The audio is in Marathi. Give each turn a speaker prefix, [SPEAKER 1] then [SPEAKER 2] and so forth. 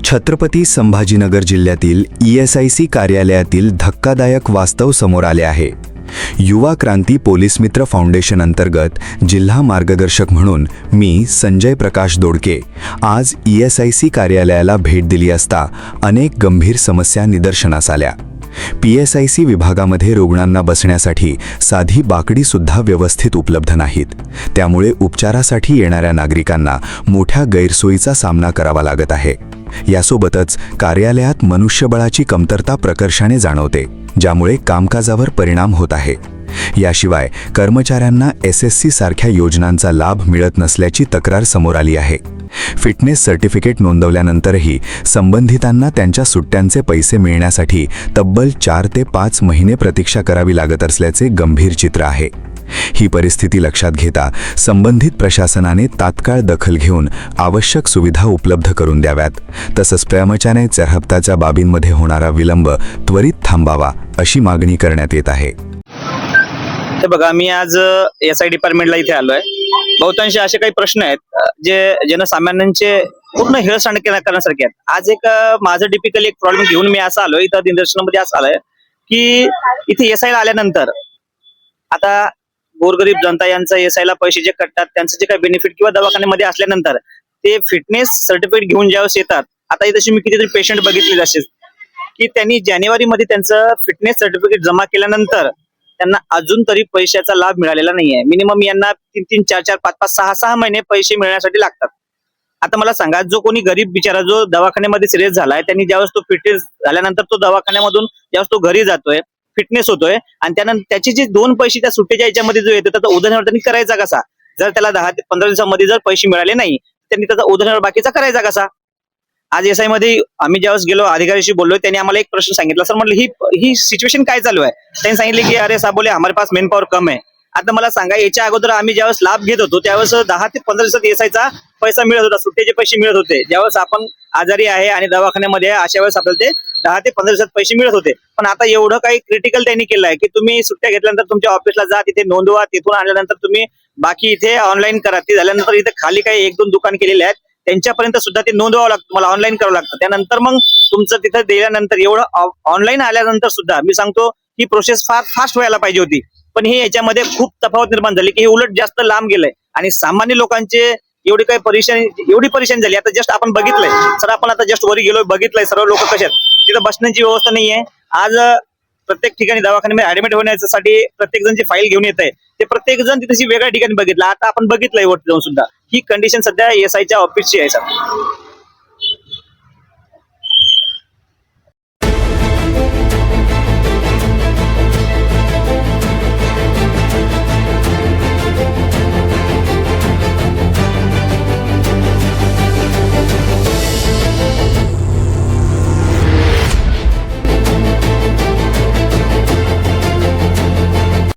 [SPEAKER 1] छत्रपती संभाजीनगर जिल्ह्यातील ESIC कार्यालयातील धक्कादायक वास्तव समोर आले आहे। युवा क्रांती पोलीस मित्र फाउंडेशन अंतर्गत जिल्हा मार्गदर्शक म्हणून मी संजय प्रकाश दोडके आज ESIC कार्यालयाला भेट दिली असता अनेक गंभीर समस्या निदर्शनास आल्या। PSIC विभागामध्ये रुग्णांना बसण्यासाठी साधी बाकडी सुद्धा व्यवस्थित उपलब्ध नाहीत। त्यामुळे उपचारासाठी येणाऱ्या नागरिकांना मोठ्या गैरसोयीचा सामना करावा लागत आहे। यासोबतच कार्यालयात मनुष्यबळाची कमतरता प्रकर्षाने जाणवते, ज्यामुळे कामकाजावर परिणाम होत आहे। याशिवाय कर्मचाऱ्यांना SSC सारख्या योजनांचा लाभ मिळत नसल्याची तक्रार समोर आली आहे। फिटनेस सर्टिफिकेट नोंदवल्यानंतरही संबंधितांना त्यांच्या सुट्ट्यांचे पैसे मिळण्यासाठी तब्बल 4 ते 5 महिने प्रतीक्षा करावी लागत असल्याचे गंभीर चित्र आहे। ही परिस्थिती लक्षात घेता संबंधित प्रशासनाने तात्काळ दखल घेऊन आवश्यक सुविधा उपलब्ध करून द्याव्यात, तसंच कर्मचाऱ्यांच्या हप्त्याच्या बाबींमध्ये होणारा विलंब त्वरित थांबावा अशी मागणी करण्यात येत आहे।
[SPEAKER 2] हे बघा, मी आज SI डिपार्टमेंटला इथे आलोय। बहुतांश असे काही प्रश्न आहेत जे जनसामान्यांचे पूर्ण हेळसांड करण्यासारखे आहेत। आज एक माझं टिपिकल एक प्रॉब्लेम घेऊन मी असं आलोय इथं निदर्शनामध्ये असं आलोय की इथे SI ला आल्यानंतर आता गोरगरीब जनता यांचा SI ला पैसे जे कटतात त्यांचं जे काही बेनिफिट किंवा दवाखान्यामध्ये असल्यानंतर ते फिटनेस सर्टिफिकेट घेऊन ज्यावेळेस येतात, आता इथे मी कितीतरी पेशंट बघितले जसे की त्यांनी जानेवारीमध्ये त्यांचं फिटनेस सर्टिफिकेट जमा केल्यानंतर त्यांना अजून तरी पैशाचा लाभ मिळालेला नाहीये। मिनिमम यांना 3-3, 4-4, 5-5, 6-6 महिने पैसे मिळण्यासाठी लागतात। आता मला सांगा, जो कोणी गरीब बिचारा जो दवाखान्यामध्ये सिरियस झालाय, त्यांनी ज्यावेळेस तो फिटनेस झाल्यानंतर तो दवाखान्यामधून ज्यावेळेस तो घरी जातोय, फिटनेस होतोय आणि त्यानंतर त्याचे जे 2 पैसे त्या सुट्टीच्या याच्यामध्ये जो येतो त्याचा उदरनिर्वाह त्यांनी करायचा कसा? जर त्याला 10 ते 15 दिवसामध्ये जर पैसे मिळाले नाही, त्यांनी त्याचा उदरनिर्वाह बाकीचा करायचा कसा? आज SI मध्ये आम्ही ज्यावेळेस गेलो, अधिकाऱ्याशी बोललो, त्यांनी आम्हाला एक प्रश्न सांगितला, सर म्हटलं ही सिच्युएशन काय चालू आहे? त्यांनी सांगितले की अरे साहब बोले हमारे पास मेन पॉवर कम है। आता मला सांगा, याच्या अगोदर आम्ही ज्यावेळेस लाभ घेत होतो त्यावेळेस 10 ते 15 दिवसात SI चा पैसा मिळत होता, सुट्टीचे पैसे मिळत होते। ज्यावेळेस आपण आजारी आहे आणि दवाखान्यामध्ये आहे अशा वेळेस आपल्याला ते 10 ते 15 दिवसात पैसे मिळत होते। पण आता एवढं काही क्रिटिकल त्यांनी केलंय की तुम्ही सुट्ट्या घेतल्यानंतर तुमच्या ऑफिसला जा, तिथे नोंदवा, तिथून आल्यानंतर तुम्ही बाकी इथे ऑनलाईन करा। ती झाल्यानंतर इथे खाली काही 1-2 दुकान केलेले आहेत, त्यांच्यापर्यंत सुद्धा ते नोंदवावं लागतं, तुम्हाला ऑनलाईन करावं लागतं। त्यानंतर मग तुमचं तिथं दिल्यानंतर एवढं ऑनलाईन आल्यानंतर सुद्धा मी सांगतो ही प्रोसेस फार फास्ट व्हायला पाहिजे होती, पण हे याच्यामध्ये खूप तफावत निर्माण झाली की हे उलट जास्त लांब गेलंय आणि सामान्य लोकांचे एवढी परेशानी झाली। आता जस्ट आपण बघितलंय सर, आपण आता जस्ट वरी गेलोय, बघितलंय सर्व लोक कसे आहेत, तिथं बसण्याची व्यवस्था नाहीये। आज प्रत्येक ठिकाणी दवाखान्यामध्ये ऍडमिट होण्यासाठी प्रत्येक जण जी फाईल घेऊन येत आहे ते प्रत्येक जण तिथे वेगळ्या ठिकाणी बघितलं। आता आपण बघितलंय वरती जाऊन सुद्धा ही कंडिशन सध्या SI च्या ऑफिसची आहे सर।